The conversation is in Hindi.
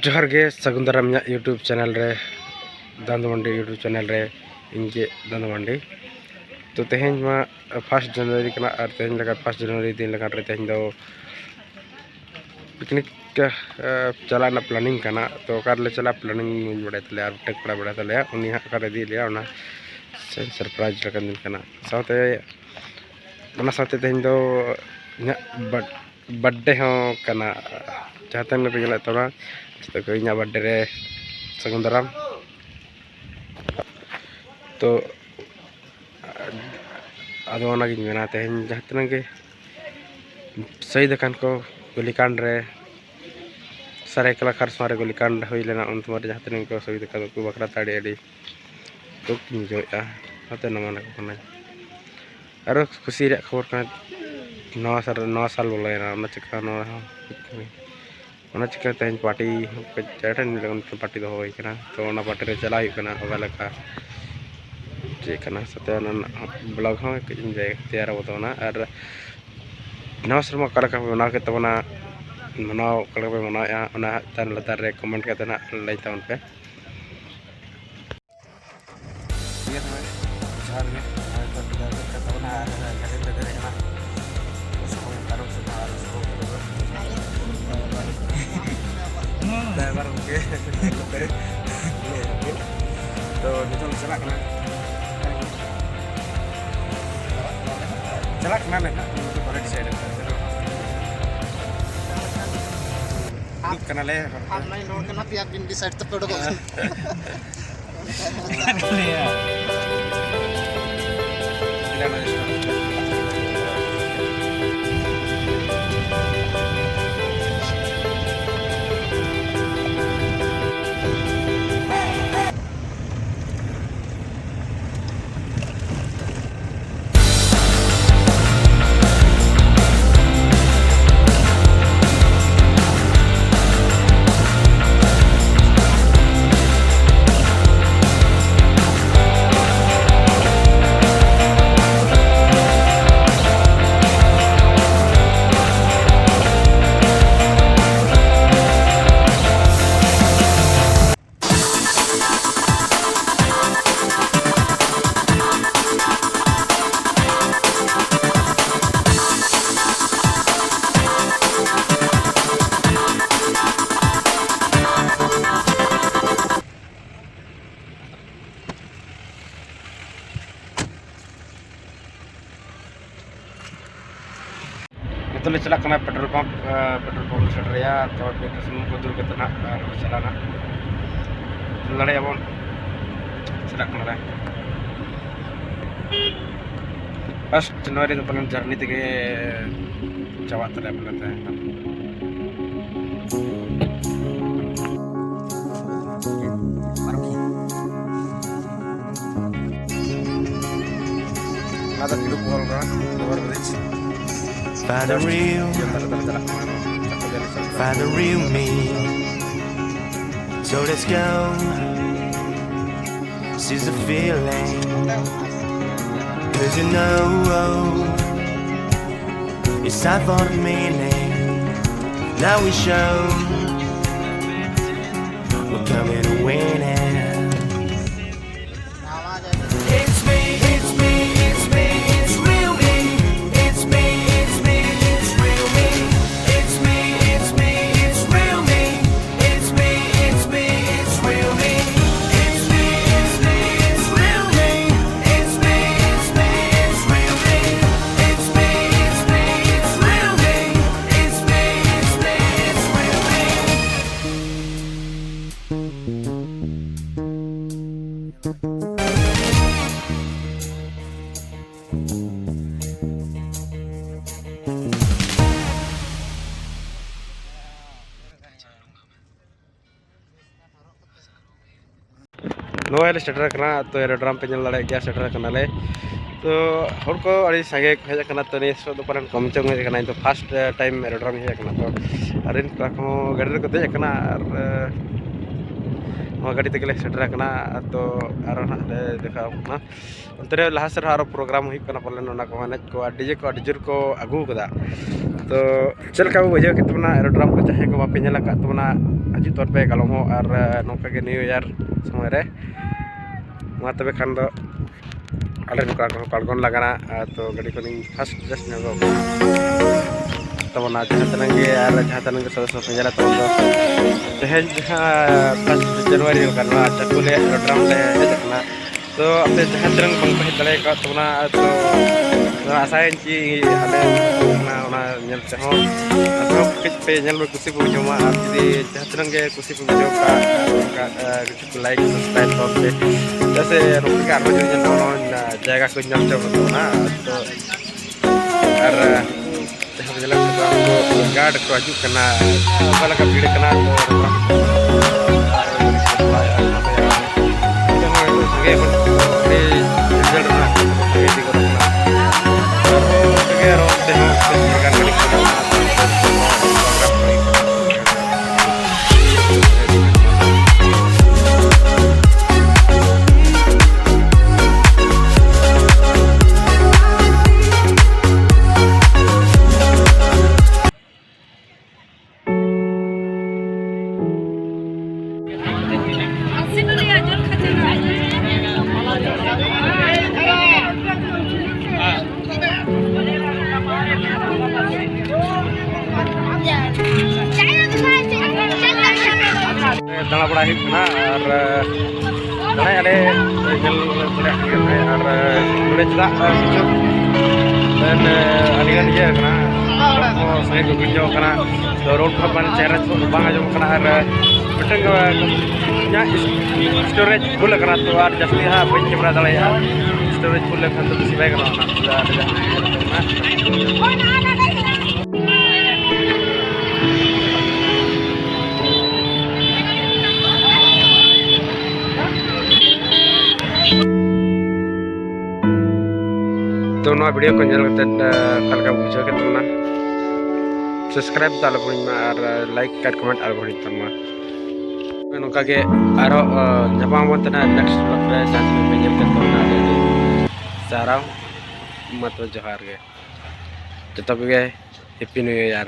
जोहार गे सगुन दाराम यूट्यूब चैनल रे दांदो मंडी यूट्यूब चैनल रे इनके दांदो मंडी तो तेहें मा 1 जनवरी कना और तेहें लगा 1 जनवरी दिन लगा रे तेहें दो पिकनिक चलाना प्लानिंग कना तो कारले चला प्लानिंग बड़े तले और टेक बड़ा तले उनी हा कर दी लिया उना सरप्राइज लगा दिन कना साथे उना साथे तेहें दो बर्थडे हो कना चाहते हैं पे तोड़ा तो कोई बर्थडे रे सगुन दाराम तो अदो मेना तेहें जहाँ के शहीद को गोलीकांड रे सरायकला खारसमा रे गोलीकांड हुई लेना उन तुम जहाँ को शहीद को बकरा ताड़ी अड़ी दुख बुझा नाते नमाना को और खुशी खबर का नवा साल बोलेना चिका चिका तेज पार्टी पार्टी दो तो पार्टी रे चला चलाना साथे ब्लॉग हो तैयार बताना और नवा शर्मा का मना के तबना मनाव पे मनाया तान लतार रे कमेंट करते ना लई तबन पे तो नितों चला ना बड़े साइड करना ले हम नहीं नोट करना पिया पिन डिसाइड तो पड़ो तो ले चला पेट्रोल पंप सेटर तो पेट्रोल सुनूम को दूर के चलाना लड़े अब चला 1 जनवरी तो पलन जर्नी तक चावा तले पलते ada hidup orang find the real me. So let's go. Seize the feeling. 'Cause you know it's time for the meaning. Now we show we're coming to win it. Noel stator करना तो एरोड्राम पे लड़े गया स्टेटर करना ले तो हर को अड़ी संगे हेज करना तो नहीं सो पर कम चंग हेज करना तो फर्स्ट टाइम एरोड्राम हेज करना तो अरिन को गाड़ी को देज करना और गाड़ी तक स्टेटर करना तो और देखा ना अंतरे लहा सर आरो प्रोग्राम हुई करना पलन ना को एनज को डीजे को डीजर को आगू कदा तो चल का बुझे के तमना एरोड्राम को चाहे को बापे नेला का तमना hajut ton pe kalau mau nongka ke New Year समय रे मा तबे खान दो आले नुका को कलगोन लगाना तो गाड़ी को फर्स्ट जस्ट ने तब ना जहातनंगे आर जहातनंगे सदस्य पंजरा तो तेहन फर्स्ट जनवरी का ना चकुले ड्रम ले देखना तो अपने जहातनंग बंग पे तले का तो ना तो आसायन की आले ना ना nyel se ho atau kit pe nyel be kusi bu joma ar di jahtrang ge kusi bu jo ka gitu like subscribe to pe jase roki ka ro nyel no jaga ko nyam to na to ar jahan jalan ko guard ko aju kana bala ka bide kana dana bada hit na ar dana ade jel bada hit ar bada ceda kichu dan adigan ye kana saya ko video kana road पर ban chera to bang ajom kana ar beteng nya storage full kana to ar jasti ha pen camera dala ya storage full kan to sibay kana तो नवा वीडियो को nyel kate kalka bujo ke tuna subscribe tala purin ma ar like kat comment ar bodi tama nongka ge aro nyapang wonten next vlog re saat me nyel ke tuna sarang mato johar ge tetap ge happy new year